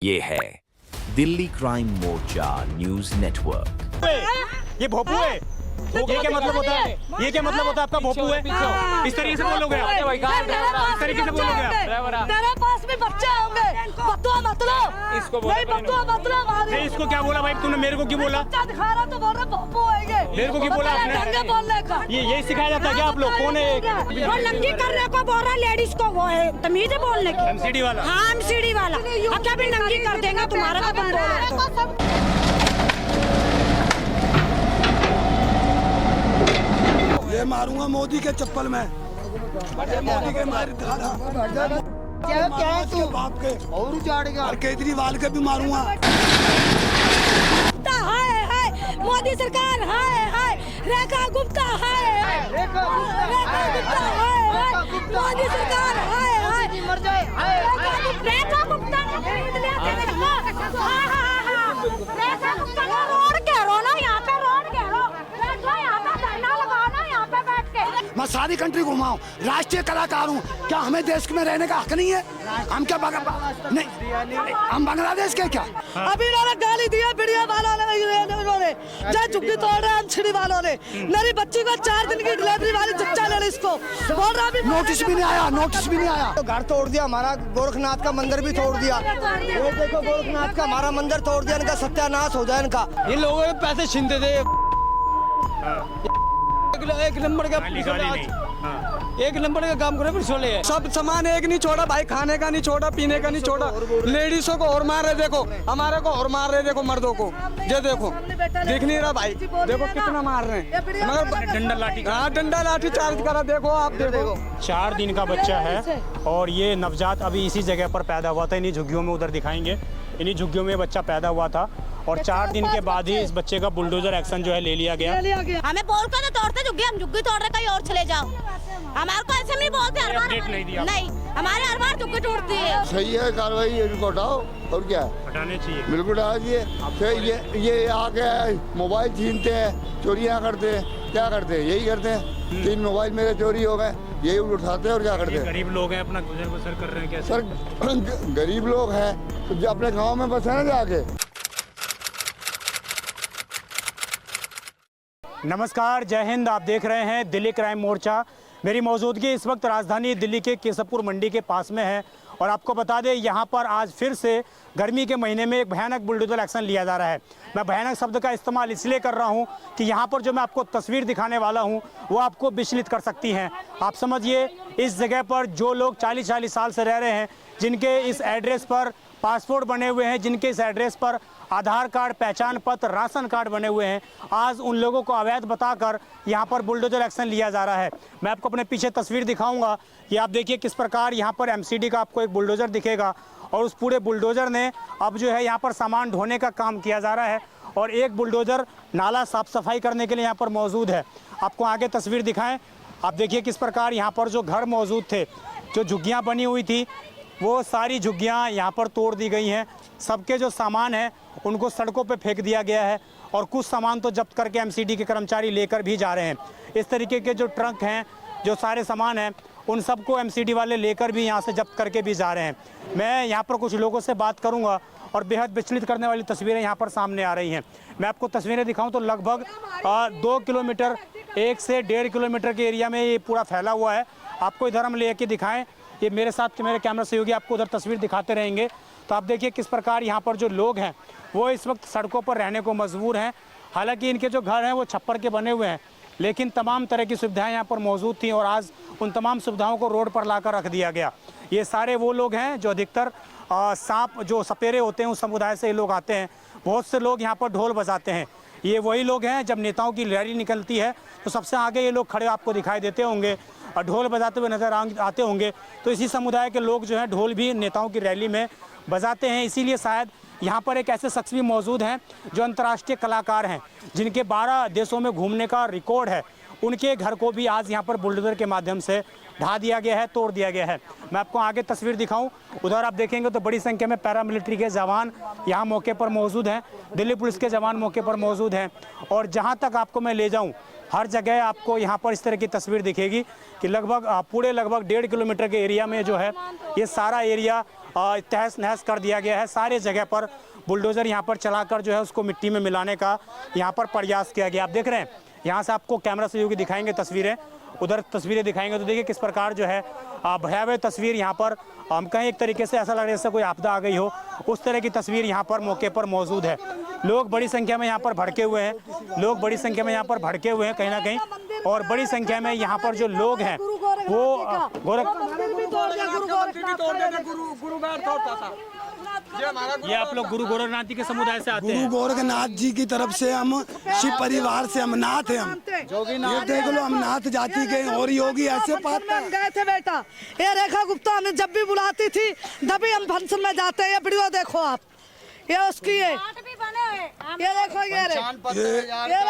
ये है दिल्ली क्राइम मोर्चा news network. ये भोपू है। ये क्या मतलब होता है? ये क्या मतलब होता है आपका भोपू है? इस तरीके से बोलोगे आप? इस तरीके से बोलोगे आप? तेरे पास भी बच्चे होंगे, बतुआ मत लो। नहीं बतुआ मत लो। नहीं, इसको क्या बोला भाई तूने? मेरे को क्यों बोला? बच्चा दिखा रहा तो बोल रहा भोपू है ये। मेरे को क्यों बोला आपने? ढंग बोलने का। ये यही सिखाया जाता है क्या आप लोग? कौन है? वो नंगी करने को बोल रहा लेडीज को, वो है तमीज है बोलने की। एमसीडी वाला? हाँ एमसीडी वाला। अब क्या भी नंगी कर देंगे तुम्हारा को तुम बोलो। ये मारूंगा मोदी के चप्पल में, मोदी के मार क्या तू बाप के और उजाड़ेगा और केजरीवाल के भी मारूंगा। हाय हाय मोदी सरकार, हाय हाय रेखा गुप्ता, हाय रेखा गुप्ता, हाय हाय मोदी सरकार, हाय हाय मर जाए, रेखा गुप्ता रेखा गुप्ता का रोड घेरो ना, यहाँ पे रोड घेरो, यहाँ पे धरना लगाओ ना, यहाँ पे बैठ के। मैं सारी कंट्री घुमाऊं, राष्ट्रीय कलाकार हूँ, क्या हमें देश में रहने का हक नहीं है? हम क्या नहीं, हम बांग्लादेश के क्या? अभी इन्होंने गाली दिया मीडिया वालों ने, उन्होंने जय चुप्पी तोड़ रहे एमसीडी वालों ने। मेरी बच्ची को 4 दिन की डिलीवरी वाली चच्चा ले इसको बोल रहा, अभी नोटिस भी नहीं आया, नोटिस भी नहीं आया। तो घर तोड़ दिया, हमारा गोरखनाथ का मंदिर भी तोड़ दिया। ये देखो गोरखनाथ का हमारा मंदिर तोड़ दिया, इनका सत्यानाश हो जाए इनका। इन लोगों ने पैसे छीनते थे। एक नंबर का एक नंबर का काम करे पुलिस वाले। सब सामान एक नहीं छोड़ा भाई, खाने का नहीं छोड़ा, पीने का नहीं छोड़ा। लेडीजों को और मार रहे, देखो हमारे को और मार रहे, देखो मर्दों को ये देखो, दिख नहीं रहा भाई, देखो कितना मार रहे हैं। मगर डंडा लाठी, हाँ डंडा लाठी चार्ज करा, देखो आप देखो। 4 दिन का बच्चा है और ये नवजात अभी इसी जगह पर पैदा हुआ था। इन्हीं झुग्गियों में उधर दिखाएंगे, इन्हीं झुग्गियों में बच्चा पैदा हुआ था और 4 दिन के बाद ही इस बच्चे का बुलडोजर एक्शन जो है ले लिया गया। हमें बोल कर तो तोड़ते झुग्गी, हम झुग्गी तोड़ रहे कहीं और चले जाओ। हमारे को ऐसे नहीं बोलते, हर बार नहीं, हमारे हर बार झुग्गी टूटती है। सही है कार्रवाई, इनको हटाओ और क्या हटाने चाहिए, बिल्कुल हटा दिए। ये आके मोबाइल छीनते हैं, चोरियां करते हैं, क्या करते हैं? यही करते हैं। 3 मोबाइल मेरे चोरी हो गए, यही उठाते हैं और क्या करते हैं? गरीब लोग हैं, अपना गुजर बसर कर रहे हैं कैसे? सर गरीब लोग हैं तो जो अपने गाँव में बसे ना जाके। नमस्कार, जय हिंद। आप देख रहे हैं दिल्ली क्राइम मोर्चा। मेरी मौजूदगी इस वक्त राजधानी दिल्ली के केशवपुर मंडी के पास में है और आपको बता दें यहाँ पर आज फिर से गर्मी के महीने में एक भयानक बुलडोजर एक्शन लिया जा रहा है। मैं भयानक शब्द का इस्तेमाल इसलिए कर रहा हूँ कि यहाँ पर जो मैं आपको तस्वीर दिखाने वाला हूँ वो आपको विचलित कर सकती हैं। आप समझिए, इस जगह पर जो लोग 40-40 साल से रह रहे हैं, जिनके इस एड्रेस पर पासपोर्ट बने हुए हैं, जिनके इस एड्रेस पर आधार कार्ड, पहचान पत्र, राशन कार्ड बने हुए हैं, आज उन लोगों को अवैध बताकर यहाँ पर बुलडोजर एक्शन लिया जा रहा है। मैं आपको अपने पीछे तस्वीर दिखाऊंगा। ये आप देखिए किस प्रकार यहाँ पर एमसीडी का आपको एक बुलडोजर दिखेगा और उस पूरे बुलडोजर ने अब जो है यहाँ पर सामान ढोने का काम किया जा रहा है और एक बुलडोजर नाला साफ सफाई करने के लिए यहाँ पर मौजूद है। आपको आगे तस्वीर दिखाएँ। आप देखिए किस प्रकार यहाँ पर जो घर मौजूद थे, जो झुग्गियाँ बनी हुई थी, वो सारी झुग्गियाँ यहाँ पर तोड़ दी गई हैं। सबके जो सामान है उनको सड़कों पे फेंक दिया गया है और कुछ सामान तो जब्त करके एमसीडी के कर्मचारी लेकर भी जा रहे हैं। इस तरीके के जो ट्रक हैं, जो सारे सामान हैं, उन सबको एमसीडी वाले लेकर भी यहाँ से जब्त करके भी जा रहे हैं। मैं यहाँ पर कुछ लोगों से बात करूँगा और बेहद विचलित करने वाली तस्वीरें यहाँ पर सामने आ रही हैं। मैं आपको तस्वीरें दिखाऊँ तो लगभग 2 किलोमीटर, 1 से 1.5 किलोमीटर के एरिया में ये पूरा फैला हुआ है। आपको इधर हम ले के दिखाएँ, ये मेरे साथ के मेरे कैमरा सहयोगी आपको उधर तस्वीर दिखाते रहेंगे। तो आप देखिए किस प्रकार यहाँ पर जो लोग हैं वो इस वक्त सड़कों पर रहने को मजबूर हैं। हालांकि इनके जो घर हैं वो छप्पर के बने हुए हैं, लेकिन तमाम तरह की सुविधाएं यहाँ पर मौजूद थी और आज उन तमाम सुविधाओं को रोड पर लाकर रख दिया गया। ये सारे वो लोग हैं जो अधिकतर सांप, जो सपेरे होते हैं, उस समुदाय से ये लोग आते हैं। बहुत से लोग यहाँ पर ढोल बजाते हैं। ये वही लोग हैं, जब नेताओं की रैली निकलती है तो सबसे आगे ये लोग खड़े आपको दिखाई देते होंगे और ढोल बजाते हुए नजर आते होंगे। तो इसी समुदाय के लोग जो हैं ढोल भी नेताओं की रैली में बजाते हैं। इसीलिए शायद यहाँ पर एक ऐसे शख्स भी मौजूद हैं जो अंतर्राष्ट्रीय कलाकार हैं, जिनके 12 देशों में घूमने का रिकॉर्ड है। उनके घर को भी आज यहाँ पर बुलडोजर के माध्यम से ढा दिया गया है, तोड़ दिया गया है। मैं आपको आगे तस्वीर दिखाऊं, उधर आप देखेंगे तो बड़ी संख्या में पैरामिलिट्री के जवान यहाँ मौके पर मौजूद हैं, दिल्ली पुलिस के जवान मौके पर मौजूद हैं और जहाँ तक आपको मैं ले जाऊँ हर जगह आपको यहाँ पर इस तरह की तस्वीर दिखेगी कि लगभग 1.5 किलोमीटर के एरिया में जो है ये सारा एरिया तहस नहस कर दिया गया है। सारे जगह पर बुलडोज़र यहाँ पर चलाकर जो है उसको मिट्टी में मिलाने का यहाँ पर प्रयास किया गया। आप देख रहे हैं, यहाँ से आपको कैमरा सहयोगी दिखाएंगे तस्वीरें, उधर तस्वीरें दिखाएंगे तो देखिए किस प्रकार जो है भयावह तस्वीर यहाँ पर हम कहीं एक तरीके से ऐसा लग रहा है जैसे कोई आपदा आ गई हो, उस तरह की तस्वीर यहाँ पर मौके पर मौजूद है। लोग बड़ी संख्या में यहाँ पर भड़के हुए हैं, लोग बड़ी संख्या में यहाँ पर भड़के हुए हैं कहीं ना कहीं, और बड़ी संख्या में यहाँ पर जो लोग हैं वो ये आप लोग गुरु गोरखनाथ जी के समुदाय से आते हैं? गुरु गोरखनाथ जी की तरफ से हम शिव परिवार से हम नाथ हैं। हम ये देख लो, हम नाथ जाति के और योगी ऐसे हम गए थे बेटा, ये रेखा गुप्ता हमें जब भी बुलाती थी तभी हम फंक्शन में जाते हैं। ये वीडियो देखो आप, ये उसकी है, ये देखो, ये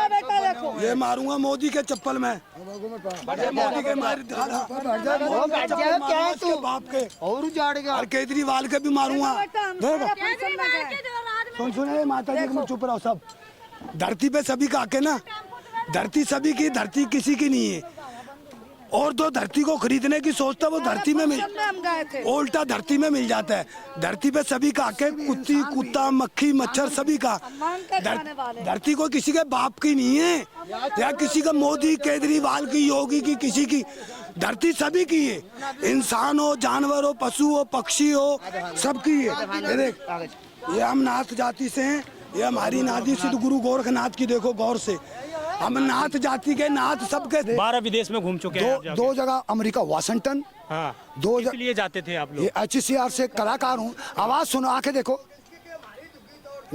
बेटा देखो, ये मारूंगा मोदी के चप्पल में, मोदी के मार बाप के और केजरीवाल के भी मारूंगा। सुन माता जी को चुप रहो सब। धरती पे सभी का हक है ना, धरती सभी की, धरती किसी की नहीं है। और जो धरती को खरीदने की सोचता है वो धरती में उल्टा धरती में मिल जाता है। धरती पे सभी का हक है, कुत्ती कुत्ता मक्खी मच्छर सभी का। धरती को किसी के बाप की नहीं है या किसी का मोदी केजरीवाल की योगी की किसी की, धरती सभी की है। इंसान हो, जानवर हो, पशु हो, पक्षी हो, सबकी है। ये देख, ये हम नाथ जाति से हैं, ये हमारी नादी सिद्ध गुरु गोरखनाथ की देखो गौर से। हम नाथ जाति के नाथ सबके थे। 12 विदेश में घूम चुके हैं। दो जगह अमेरिका वाशिंगटन, हाँ, दो किस लिए जाते थे आप लोग? ये HCR से कलाकार हूँ। आवाज सुनो, आके देखो।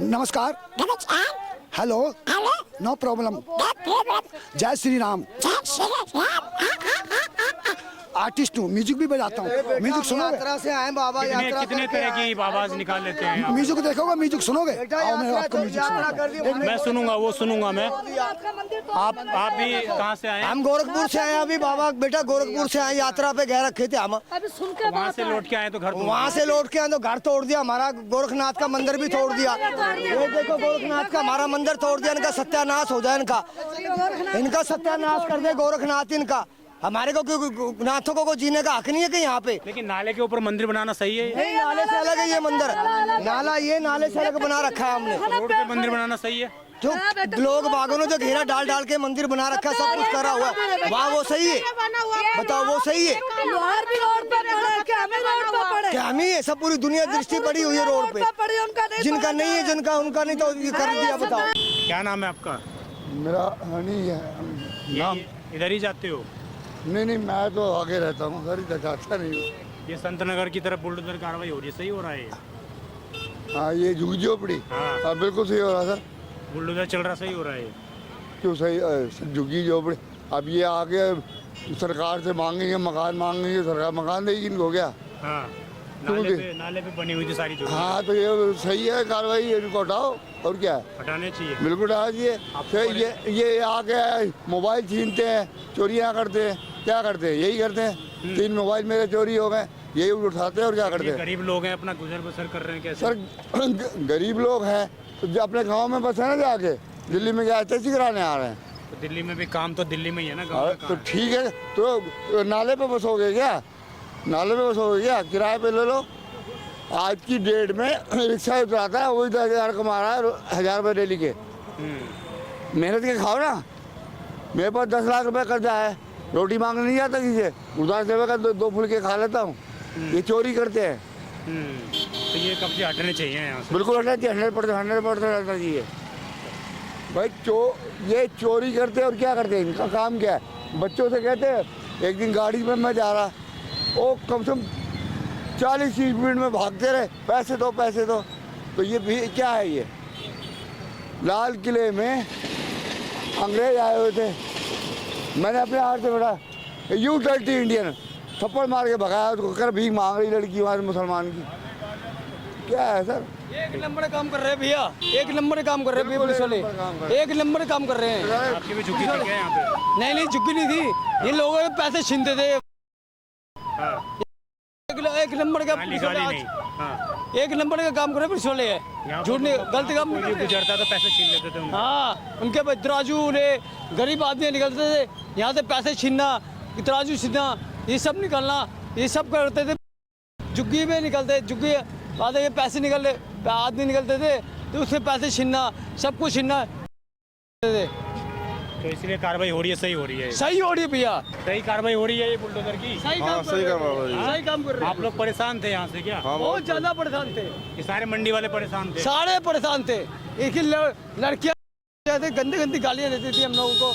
नमस्कार, हेलो, नो प्रॉब्लम, जय श्री राम। आर्टिस्ट हूँ, म्यूजिक भी बजाता हूँ। म्यूजिक सुनोगे? यात्रा से आए बाबा, कितने तरह की आवाज निकाल लेते हैं? म्यूजिक देखोगे, म्यूजिक सुनोगे? आओ, मैं आपको म्यूजिक सुनाता हूं। मैं सुनूंगा, वो सुनूंगा मैं। आप भी कहाँ से आए? हम गोरखपुर से आए अभी बाबा, बेटा गोरखपुर से आए, यात्रा पे गए रखे थे हम। वहाँ से लौट के आए तो घर, वहाँ से लौट के आए तो घर तोड़ दिया हमारा, गोरखनाथ का मंदिर भी तोड़ दिया। ये देखो गोरखनाथ का हमारा मंदिर तोड़ दिया, इनका सत्यानाश हो जाए, इनका सत्यानाश कर दे गोरखनाथ इनका। हमारे को नाथों को जीने का हक नहीं है कि यहाँ पे। लेकिन नाले के ऊपर मंदिर बनाना सही है? नहीं, नाले से अलग है ये मंदिर, नाला ये नाले से अलग बना रखा है हमने। रोड पे मंदिर बनाना सही है? जो लोग बागों ने जो घेरा डाल डाल के मंदिर बना रखा है, सब कुछ करा हुआ है, वहाँ वो सही है? बताओ वो सही है? क्या हम ही है? सब पूरी दुनिया दृष्टि पड़ी हुई है रोड पे, जिनका नहीं है, जिनका उनका नहीं तो ये कर दिया। बताओ क्या नाम है आपका? मेरा हनी है नाम। इधर ही जाते हो? नहीं, मैं तो आगे रहता हूँ, घर ही जाता नहीं हूँ। ये संत नगर की तरफ बुलडोजर कार्रवाई हो रही है, सही हो रहा है? हाँ, ये झुग्गी झोपड़ी, हाँ बिल्कुल सही हो रहा सर। बुलडोजर चल रहा, सही हो रहा है? क्यों सही? झुग्गी झोपड़ी अब ये आगे सरकार से मांगेंगे, मकान मांगेंगे, सरकार मकान देगी इनको क्या? हाँ, नाले पे बनी हुई थी सारी झुग्गी। हाँ, तो ये सही है कार्रवाई, इनको हटाओ और क्या है, हटाने चाहिए, बिल्कुल हटा चाहिए। फिर ये आके मोबाइल छीनते हैं, चोरियाँ करते हैं, क्या करते हैं? यही करते हैं। 3 मोबाइल मेरे चोरी हो गए, यही उठाते हैं और क्या करते हैं? गरीब लोग हैं, अपना गुजर बसर कर रहे हैं कैसे? सर गरीब लोग हैं तो जो अपने गांव में बसे ना, जाके दिल्ली में क्या टैक्सी कराने आ रहे हैं? तो दिल्ली में भी काम तो दिल्ली में ही है ना, गाँव तो ठीक है, तो नाले पे बसोगे क्या? नाले पे बसोगे क्या? किराए पे ले लो। आज की डेट में रिक्शा उतराता है वही 10,000 कमा रहा है, 1,000 रुपये डेली के। मेहनत के खाओ ना। मेरे पास 10 लाख रुपए कर्जा है, रोटी मांगने नहीं जाता किसी से, उधार सेवा का 2 फुलके खा लेता हूँ। ये चोरी करते हैं। तो ये कब्जे हटने चाहिए यहाँ से? बिल्कुल हटना चाहिए, 100% हटना चाहिए भाई। ये चोरी करते हैं और क्या करते हैं? इनका काम क्या है? बच्चों से कहते हैं, एक दिन गाड़ी में मैं जा रहा, वो कम से कम 40 स्पीड में भागते रहे, पैसे दो पैसे दो। तो ये भी क्या है? ये लाल किले में अंग्रेज आए हुए थे, मैंने अपने हाथ से बैठा, यू डर्टी इंडियन, थप्पड़ मार के भगाया उसको, कर भीख मांग रही लड़की वहाँ मुसलमान की। क्या है सर? एक नंबर काम कर रहे हैं भैया, एक नंबर काम कर रहे हैं भैया, पुलिस वाले एक नंबर काम कर रहे हैं। आपकी भी झुग्गी थी क्या यहाँ पे? नहीं, झुग्गी नहीं थी, ये लोगों के पैसे छीनते थे। एक नंबर का पुलिस वाले आज, एक नंबर का काम कर रहे पुलिस वाले है, झूठ नहीं, गलत काम नहीं गुजरता तो पैसे छीन लेते थे। हाँ, उनके तराजू ने, गरीब आदमी निकलते थे यहाँ से पैसे छीनना, तराजू छीनना, ये सब निकलना, ये सब करते थे। झुग्गी में निकलते, झुग्गी आधे ये पैसे निकलते, आदमी निकलते थे तो उससे पैसे छीनना, सब कुछ छीनना। तो इसलिए कार्रवाई हो रही है, सही हो रही है, सही हो रही है भैया, सही कार्रवाई हो रही है ये बुलडोजर की। सही काम कर रहे हैं, सही काम कर रहे हैं। आप लोग परेशान थे यहाँ से क्या? बहुत ज्यादा परेशान थे, ये सारे मंडी वाले परेशान थे? सारे परेशान थे। एक ही लड़कियां गंदी गंदी गालियां देती थी हम लोगों को,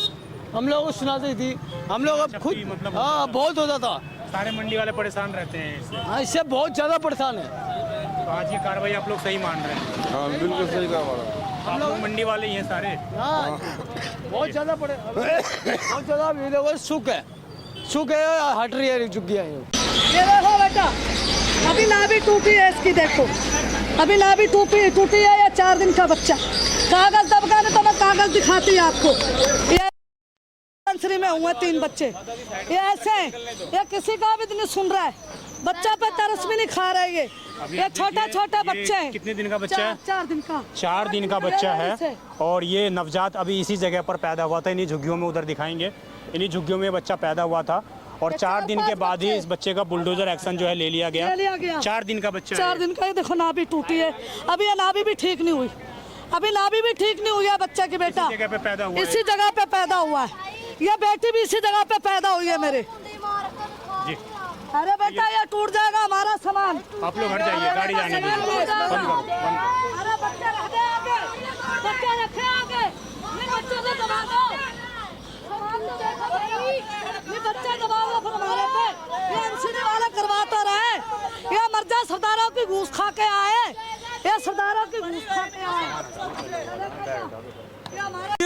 हम लोगों को सुनाती थी, हम लोग अब खुद मतलब हाँ बहुत होता था। सारे मंडी वाले परेशान रहते हैं इससे? हाँ इससे बहुत ज्यादा परेशान है। तो आज ये कार्रवाई आप लोग सही मान रहे हैं? हाँ बिल्कुल सही कहा। आप लोग मंडी वाले ही हैं सारे? हाँ बहुत ज्यादा बहुत ज्यादा लोगों को सुख है, हट रही है झुग्गियाँ। ये देखो बेटा, अभी नाभि टूटी है इसकी, देखो अभी नाभि टूटी है। ये 4 दिन का बच्चा, कागज दबकाने तो मैं कागज दिखाती आपको। ये नर्सरी में हुए 3 बच्चे, ये ऐसे हैं, ये किसी का भी नहीं सुन रहा है, बच्चा पे तरस भी नहीं खा रहा है। ये छोटा बच्चे हैं। कितने दिन का बच्चा है? 4 दिन का। 4 दिन का बच्चा है और ये नवजात अभी इसी जगह पर पैदा हुआ था, इन्हीं झुग्गियों में, उधर दिखाएंगे, इन्हीं झुग्गियों में बच्चा पैदा हुआ था और 4 दिन के बाद ही इस बच्चे का बुलडोजर एक्शन जो है ले लिया गया। 4 दिन का बच्चा 4 दिन का। ये देखो नाभि टूटी है, अभी ये नाभि भी ठीक नहीं हुई, अभी नाभि भी ठीक नहीं हुई है बच्चा की। बेटा इसी जगह पे पैदा हुआ है? इसी जगह पे पैदा हुआ है, ये बेटी भी इसी जगह पे पैदा हुई है मेरे जी। अरे बेटा ये टूट जाएगा हमारा सामान। आप लोग हट जाइए, गाड़ी जाने दीजिए, बंद करो, बंद। अरे बच्चे रखे आगे, बच्चे रखे आगे, ये बच्चे को दबा दो, सामान तो देखो भाई, ये बच्चे दबा दो फिर हमारे पे। ये एमसीडी वाले करवाता रहे, ये मर्जा सरदारों की घूस खा के आए, ये सरदारों की घूस खा के आए।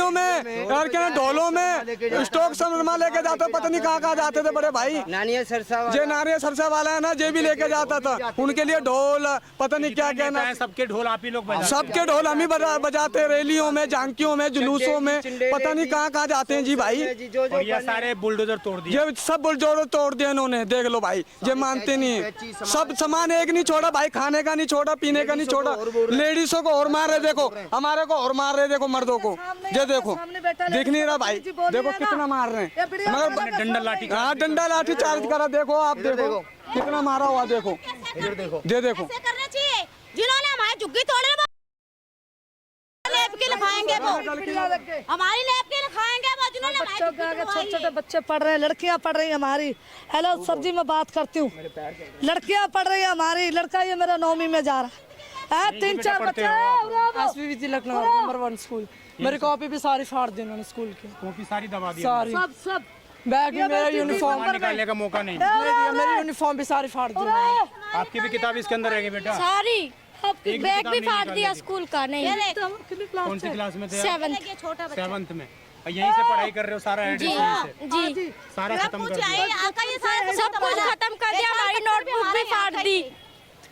में और क्या ढोलों में स्टॉक सरमा लेके जाते, पता नहीं कहाँ जाते थे बड़े भाई। नानिया सरसा वाला है ना, जे भी लेके जाता था, उनके लिए ढोल पता नहीं क्या कहना। सबके ढोल आप ही लोग बजाते हैं? सबके ढोल हम ही बजाते, रैलियों में, झांकियों में, जुलूसों में, पता नहीं कहाँ जाते हैं जी भाई। और ये सारे बुलडोजर तोड़ दिए? ये सब बुलडोजर तोड़ दिए इन्होंने, देख लो भाई, ये मानते नहीं है। सब सामान एक नहीं छोड़ा भाई, खाने का नहीं छोड़ा, पीने का नहीं छोड़ा, लेडीजों को और मार रहे, देखो हमारे को और मार रहे, देखो मर्दों को, ये देखो दिख नहीं रहा भाई, देखो कितना मार रहे हैं, मगर डंडा लाठी, हाँ डंडा लाठी चार्ज करा, देखो आप देखो कितना मारा हुआ, देखो ये देखो। करना चाहिए जिन्होंने हमारी झुग्गी तोड़े, लेप के लिखाएंगे वो, हमारी लेप के लिखाएंगे वो, जिन्होंने बच्चों के आगे छोटे बच्चे पढ़ रहे हैं, लड़कियां पढ़ रही हैं हमारी। हेलो सर जी मैं बात करती हूँ, लड़कियां पढ़ रही है हमारी, लड़का ये मेरा 9वीं में जा रहा है, 3-4 बच्चे। एसवीवीसी लखनऊ नंबर 1 स्कूल, मेरी कॉपी भी सारी फाड़ दी उन्होंने स्कूल की, कॉपी सारी दबा दी, सारी सब बैग में मेरा यूनिफॉर्म निकालने का मौका नहीं दिया, मेरी यूनिफॉर्म भी सारी फाड़ दी। आपकी भी किताब इसके अंदर रहेगी बेटा? सारी बैग भी फाड़ निकालने दिया स्कूल का। नहीं कौन सी क्लास में थे? 7th में। यहीं से पढ़ाई कर रहे हो? सारा जी जी सारा खत्म कर दिया? सब कुछ खत्म कर दिया, हमारी नोटबुक भी फाड़ दी,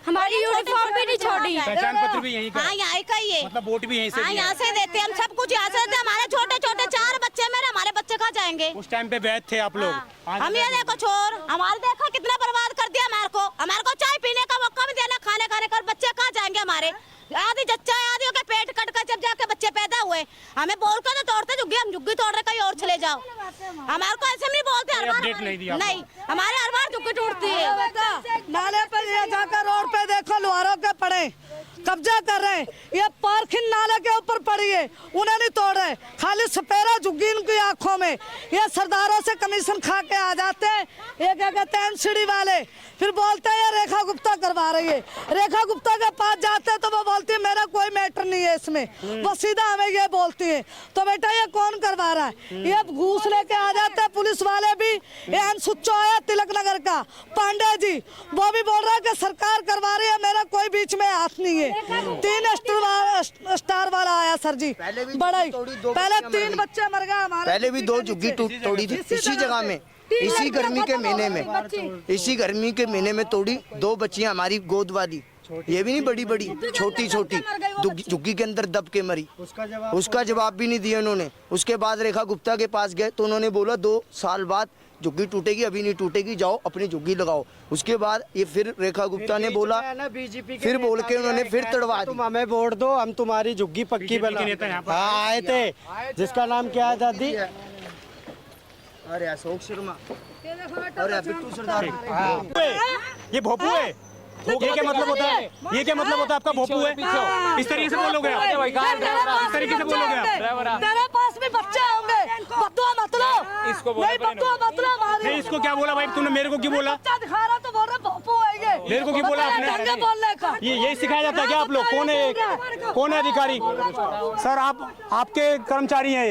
हमारी यूनिफॉर्म भी नहीं छोड़ी, पहचान पत्र भी यहीं का? हाँ यहाँ का ही है, मतलब वोट भी यहीं से? हाँ यहाँ से देते, हम सब कुछ यहाँ से देते। हमारे छोटे 4 बच्चे मेरे, हमारे बच्चे कहाँ जाएंगे? उस टाइम पे बैठ थे आप लोग? हम ये देखो छोर, हमारे देखो कितना बर्बाद कर दिया हमारे को चाय पीने का मौका भी देना, खाने का, बच्चे कहाँ जाएंगे हमारे? आधी जच्चा है, आधी के पेट कट कर जब जाके बच्चे पैदा हुए, हमें बोल कर तो तोड़ते झुग्गी, हम झुग्गी तोड़ रहे, कहीं और चले जाओ, हमारे को ऐसे नहीं बोलते। अपडेट नहीं दिया? नहीं, हमारे हर बार झुग्गी टूटती है। नाले पे ये जाकर रोड पे देखो लोहारों के पड़े कब्जा कर रहे हैं, ये पार्किंग नाले के ऊपर पड़ी है, उन्हें नहीं तोड़ रहे, खाली सपेरा झुग्गी इनकी आंखों में। ये सरदारों से कमीशन खा के आ जाते हैं, ये क्या कहते हैं एमसीडी वाले, फिर बोलते हैं ये रेखा गुप्ता करवा रही है। रेखा गुप्ता के पास जाते हैं तो वो बोलती है मेरा कोई मैटर नहीं है इसमें, वो सीधा हमें ये बोलती है। तो बेटा ये कौन करवा रहा है? ये घूस लेके आ जाते हैं पुलिस वाले भी। ये सुच्चो आया तिलक नगर का पांडे जी, वो भी बोल रहा है कि सरकार करवा रही है, मेरा कोई बीच में हाथ नहीं है। 3 स्टार वाला आया सर जी, बड़ा ही, पहले 3 बच्चे मर गए हमारे, पहले भी 2 झुग्गी तोड़ी थी इसी जगह में, इसी गर्मी के महीने में, इसी गर्मी के महीने में तोड़ी। 2 बच्चियां हमारी गोद वाली, ये भी नहीं बड़ी छोटी झुग्गी के अंदर दब के मरी, उसका जवाब भी नहीं दिया उन्होंने। उसके बाद रेखा गुप्ता के पास गए तो उन्होंने बोला 2 साल बाद झुग्गी टूटेगी, अभी नहीं टूटेगी, जाओ अपनी झुग्गी लगाओ। उसके बाद ये फिर रेखा गुप्ता ने बोला, फिर बोल के उन्होंने फिर तड़वा दी, तुम हमें वोट दो, हम तुम्हारी झुग्गी पक्की बना। हाँ आए थे, जिसका नाम क्या है दादी? अरे अशोक शर्मा, अरे बिट्टू सरदार। ये भोपू है? ये क्या मतलब होता है? ये क्या मतलब होता है आपका भोपू है? इस तरीके से बोलोगे आप? इस तरीके से बोलोगे आप? तेरे पास भी बच्चे होंगे, बदुआ मत लो। नहीं बदुआ मत लो हमारी। नहीं, इसको क्या बोला भाई तूने? मेरे को क्यों बोला? बच्चा दिखा रहा तो बोल रहा भोपू है ये। मेरे को क्यों बोला आपने? ढंग बोलने का। ये यही सिखाया जाता है क्या आप लोग? कौन है अधिकारी? सर आपके कर्मचारी हैं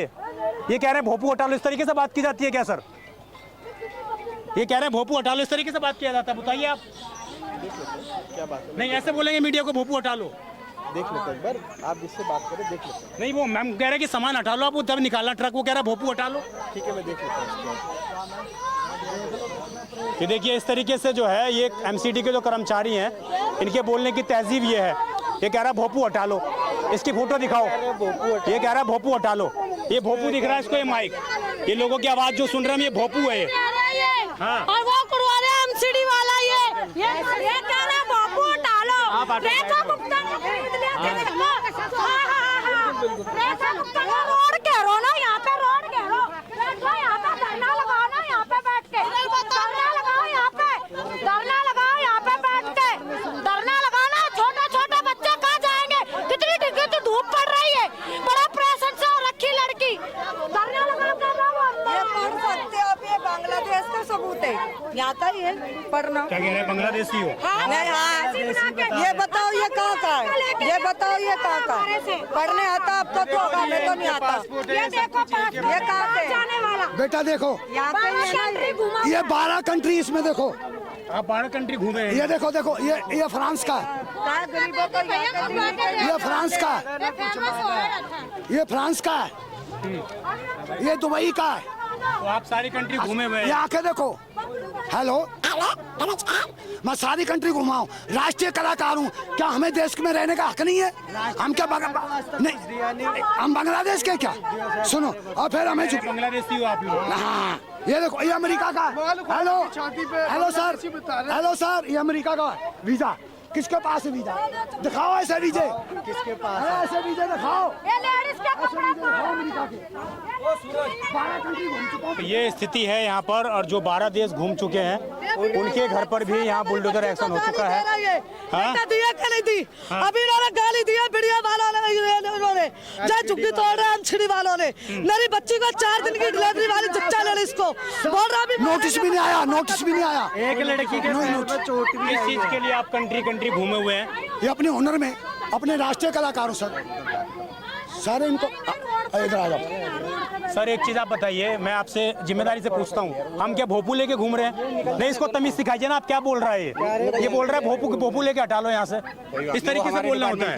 ये कह रहे हैं भोपू हटा लो, इस तरीके से बात की जाती है क्या सर? ये कह रहे हैं भोपू हटा लो, इस तरीके से बात किया जाता है? बताइए आप। क्या बात है? नहीं, ऐसे बोलेंगे मीडिया को भोपू हटा लो? देख लेते एक बार, आप जिससे बात करें देख लेते। नहीं, वो मैम कह रहे हैं कि सामान हटा लो, आप वो तब निकालना ट्रक, वो कह रहा है भोपू हटा लो। ठीक है, मैं देख लेता हूँ। ये देखिए, इस तरीके से जो है ये एमसीडी के जो कर्मचारी हैं, इनके बोलने की तहजीब ये है। ये कह रहा है भोपू हटा लो, इसकी फोटो दिखाओ। ये कह रहा है भोपू हटा लो, ये भोपू दिख रहा है इसको, ये माइक, ये लोगों की आवाज जो सुन रहे हैं ये भोपू है। हाँ। और वो करवा रहे हैं एमसीडी वाला ये कह रहा है भोपू हटा लो। रेखा गुप्ता ने खरीद लिया रेखा गुप्ता ने रोड घेरो ना, यहाँ पे रोड घेरो, यहाँ पे धरना लगाओ ना, यहाँ पे बैठ के धरना लगाओ, यहाँ पे धरना लगाओ, यहाँ पे बैठ के धरना लगाओ ना। छोटे छोटे बच्चे कहाँ जाएंगे? कितनी डिग्री तो धूप पड़ रही है, बड़ा प्रेशर से और रखी लड़की धरना लगा कर रहा है। ये पढ़ सकते हो आप, ये बांग्लादेश का सबूत है, यहाँ था ये पढ़ना। क्या कह रहे हैं, बांग्लादेशी हो? नहीं, हाँ, ये बताओ ये कहाँ का है? ये बताओ ये कहाँ का है? पढ़ने आता आपको तो, हमें तो नहीं आता। ये देखो ये कहाँ पे जाने वाला बेटा देखो, यहाँ पे ये 12 कंट्री, इसमें देखो, आप 12 कंट्री घूमे हैं। ये देखो देखो, ये फ्रांस का है, गरीबों को ये फ्रांस का है, ये फ्रांस का है, ये दुबई का है। तो आप सारी कंट्री घूमे हुए ये हैं। आके देखो। हेलो, मैं सारी कंट्री घुमा हूँ, राष्ट्रीय कलाकार हूँ। क्या हमें देश में रहने का हक नहीं है? हम क्या नहीं, हम बांग्लादेश के क्या? सुनो, और फिर हमें बांग्लादेशी हो आप लोग? हाँ, ये देखो, ये अमेरिका का। Hello hello sir, hello sir, ये अमेरिका का वीजा। किसके पास है वीजा? दिखाओ ऐसे वीजे, किसके पास? ऐसे वीजे दिखाओ। ये लेडीज के कपड़े दिखाओ अमेरिका के। 12 कंट्री घूम चुका हूँ। तो ये स्थिति है यहाँ पर, और जो 12 देश घूम चुके हैं उनके घर पर भी यहाँ बुलडोजर एक्शन हो चुका है। हाँ? दिया क्या नहीं दी? अभी इन्होंने गाली दिया मीडिया वालों ने, इन्होंने जय झुग्गी तोड़ रहे हैं छिड़ी वालों ने। मेरी बच्ची को 4 दिन की डिलीवरी वाली चच्चा ले इसको बोल रहा, अभी नोटिस भी नहीं आया, नोटिस भी नहीं आया। एक लड़की के चोट भी, इस चीज के लिए आप कंट्री घूमे हुए हैं? ये अपने हुनर में, अपने राष्ट्रीय कलाकारों सर, सारे इनको इधर आ जाओ। सर एक चीज आप बताइए, मैं आपसे जिम्मेदारी से पूछता हूँ, हम क्या भोपू लेके घूम रहे हैं? नहीं, इसको तमीज सिखाइए ना। आप क्या बोल रहा है ये बोल रहा है भोपू लेके हटा लो यहाँ से, इस तरीके से बोलना होता है।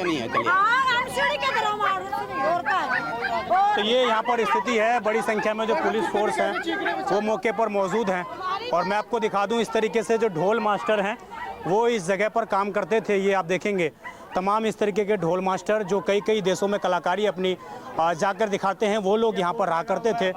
तो ये यहाँ पर स्थिति है, बड़ी संख्या में जो पुलिस फोर्स है वो मौके पर मौजूद हैं। और मैं आपको दिखा दूं, इस तरीके से जो ढोल मास्टर हैं वो इस जगह पर काम करते थे। ये आप देखेंगे तमाम इस तरीके के ढोल मास्टर जो कई देशों में कलाकारी अपनी जाकर दिखाते हैं, वो लोग यहाँ पर रहा करते थे।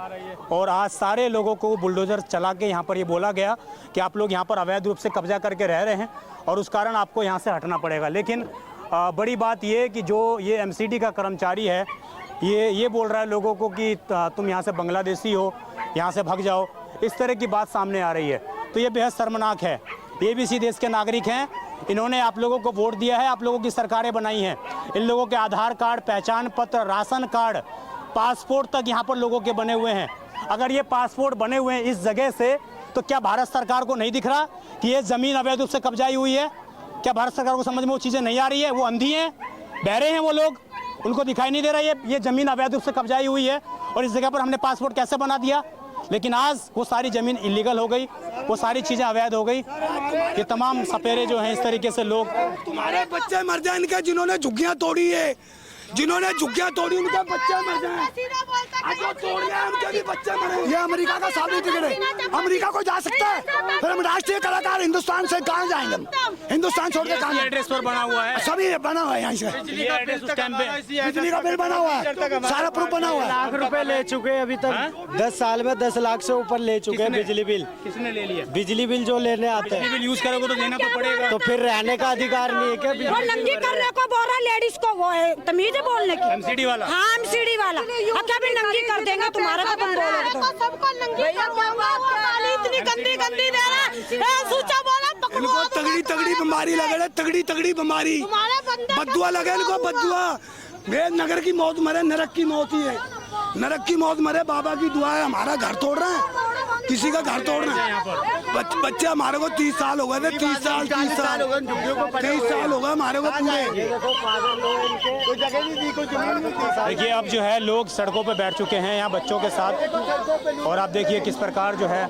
और आज सारे लोगों को बुलडोजर चला के यहाँ पर ये बोला गया कि आप लोग यहाँ पर अवैध रूप से कब्जा करके रह रहे हैं और उस कारण आपको यहाँ से हटना पड़ेगा। लेकिन बड़ी बात ये कि जो ये एमसीडी का कर्मचारी है ये बोल रहा है लोगों को कि तुम यहाँ से बांग्लादेशी हो, यहाँ से भाग जाओ। इस तरह की बात सामने आ रही है, तो ये बेहद शर्मनाक है। ये भी इसी देश के नागरिक हैं, इन्होंने आप लोगों को वोट दिया है, आप लोगों की सरकारें बनाई हैं। इन लोगों के आधार कार्ड, पहचान पत्र, राशन कार्ड, पासपोर्ट तक यहाँ पर लोगों के बने हुए हैं। अगर ये पासपोर्ट बने हुए हैं इस जगह से, तो क्या भारत सरकार को नहीं दिख रहा कि ये ज़मीन अवैध रूप से कब्जाई हुई है? क्या भारत सरकार को समझ में वो चीज़ें नहीं आ रही है? वो अंधी हैं, बहरे हैं वो लोग, उनको दिखाई नहीं दे रहा ये ज़मीन अवैध रूप से कब्जाई हुई है और इस जगह पर हमने पासपोर्ट कैसे बना दिया। लेकिन आज वो सारी ज़मीन इलीगल हो गई, वो सारी चीज़ें अवैध हो गई। ये तमाम सपेरे जो हैं इस तरीके से लोग, तुम्हारे बच्चे मर जाए इनके, जिन्होंने झुग्गियां तोड़ी है, जिन्होंने झुग्गियां तोड़ी उनके बच्चे मर जाए, जो तोड़ गए उनके भी बच्चे मरे। ये अमेरिका का सर्टिफिकेट है, अमेरिका को जा सकता है, फिर हम राष्ट्रीय कलाकार हिंदुस्तान से कहाँ जाएंगे? हिंदुस्तान छोड़ के कहाँ? एड्रेस पर बना हुआ है, सभी बना हुआ है यहाँ से, बिजली का बिल बना हुआ है, सारा प्रूफ बना हुआ है। लाख रुपए ले चुके हैं अभी तक, 10 साल में 10 लाख से ऊपर ले चुके हैं बिजली बिल। किसने ले लिया? बिजली बिल जो लेने आते हैं, बिल यूज करोगे तो देना तो पड़ेगा। तो फिर रहने का अधिकार नहीं है क्या? वो नंगी करने को बोल रहा लेडीज को, वो है तमीज है बोलने की। एमसीडी वाला? हाँ एमसीडी वाला। क्या भी नंगी कर देंगे तुम्हारा को, तुम बोलोगे तो सबको नंगी कर देंगे। इतनी गंदी दे रहा है, सूचा बोला इनको तगड़ी तगड़ी बीमारी लगे है, तगड़ी तगड़ी बीमारी, बदुआ लगे इनको, बदुआ। वे नगर की मौत मरे, नरक की मौत ही है, नरक की मौत मरे। बाबा की दुआ है। हमारा घर तोड़ रहे हैं, किसी का घर तोड़ना है। बच्चे हमारे को 30 साल हो गए थे, 30 साल हो गए हमारे को पूरे। देखिए अब जो है लोग सड़कों पे बैठ चुके हैं यहाँ बच्चों के साथ, और आप देखिए किस प्रकार जो है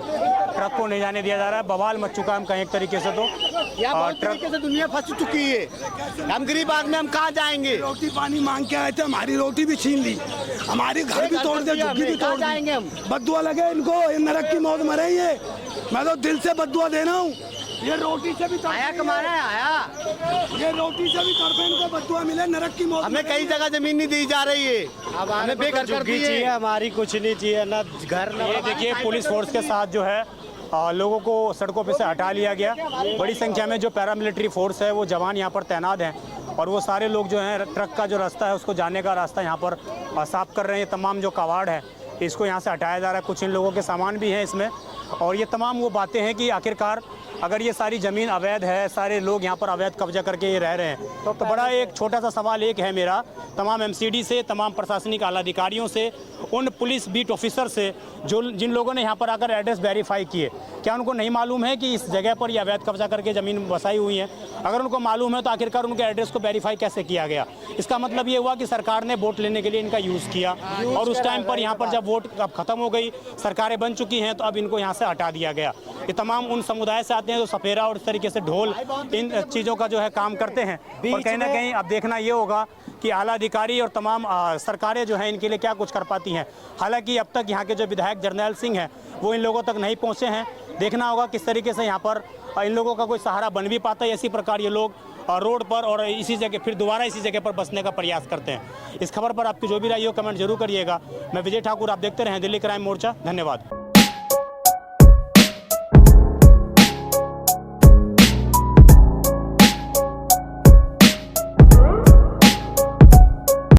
ट्रक को नहीं जाने दिया जा रहा है। बवाल मच चुका है, हम कहें एक तरीके से तो ट्रक से दुनिया फंस चुकी है। हम गरीब आदमी, हम कहाँ जाएंगे? रोटी पानी मांग के आए थे, हमारी रोटी भी छीन ली, हमारी घर भी तोड़ दे, झुग्गी भी तोड़ दी। बदुआ लगे इनको, ये नरक की मौत मरे। ये मैं तो दिल से बदुआ दे रहा हूँ। ये रोटी से भी आया कमाना है, आया ये रोटी से भी तड़पे, इनको बदुआ मिले, नरक की मौत। हमें कई जगह जमीन नहीं दी जा रही है, हमें बेघर कर दी है। हमारी कुछ नहीं चाहिए, ना घर ना। ये देखिए पुलिस फोर्स के साथ जो है लोगों को सड़कों पे से हटा लिया गया। बड़ी संख्या में जो पैरामिलिट्री फोर्स है वो जवान यहाँ पर तैनात हैं, और वो सारे लोग जो हैं ट्रक का जो रास्ता है उसको जाने का रास्ता यहाँ पर साफ कर रहे हैं। तमाम जो कबाड़ है इसको यहाँ से हटाया जा रहा है। कुछ इन लोगों के सामान भी हैं इसमें, और ये तमाम वो बातें हैं कि आखिरकार अगर ये सारी ज़मीन अवैध है, सारे लोग यहाँ पर अवैध कब्जा करके ये रह रहे हैं, तो बड़ा एक छोटा सा सवाल एक है मेरा तमाम एमसीडी से, तमाम प्रशासनिक आला अधिकारियों से, उन पुलिस बीट ऑफिसर से जो जिन लोगों ने यहाँ पर आकर एड्रेस वेरीफाई किए, क्या उनको नहीं मालूम है कि इस जगह पर ये अवैध कब्जा करके ज़मीन बसाई हुई है? अगर उनको मालूम है तो आखिरकार उनके एड्रेस को वेरीफाई कैसे किया गया? इसका मतलब ये हुआ कि सरकार ने वोट लेने के लिए इनका यूज़ किया, और उस टाइम पर यहाँ पर जब वोट अब ख़त्म हो गई, सरकारें बन चुकी हैं, तो अब इनको यहाँ से हटा दिया गया। ये तमाम उन समुदाय से आते हैं जो सपेरा और इस तरीके से ढोल इन चीज़ों का जो है काम करते हैं, और कहीं ना कहीं अब देखना ये होगा कि आला अधिकारी और तमाम सरकारें जो हैं इनके लिए क्या कुछ कर पाती हैं। हालांकि अब तक यहाँ के जो विधायक जरनैल सिंह हैं वो इन लोगों तक नहीं पहुँचे हैं। देखना होगा किस तरीके से यहाँ पर इन लोगों का कोई सहारा बन भी पाता है। इसी प्रकार ये लोग रोड पर और इसी जगह फिर दोबारा इसी जगह पर बसने का प्रयास करते हैं। इस खबर पर आपकी जो भी राय हो कमेंट जरूर करिएगा। मैं विजय ठाकुर, आप देखते रहें दिल्ली क्राइम मोर्चा। धन्यवाद।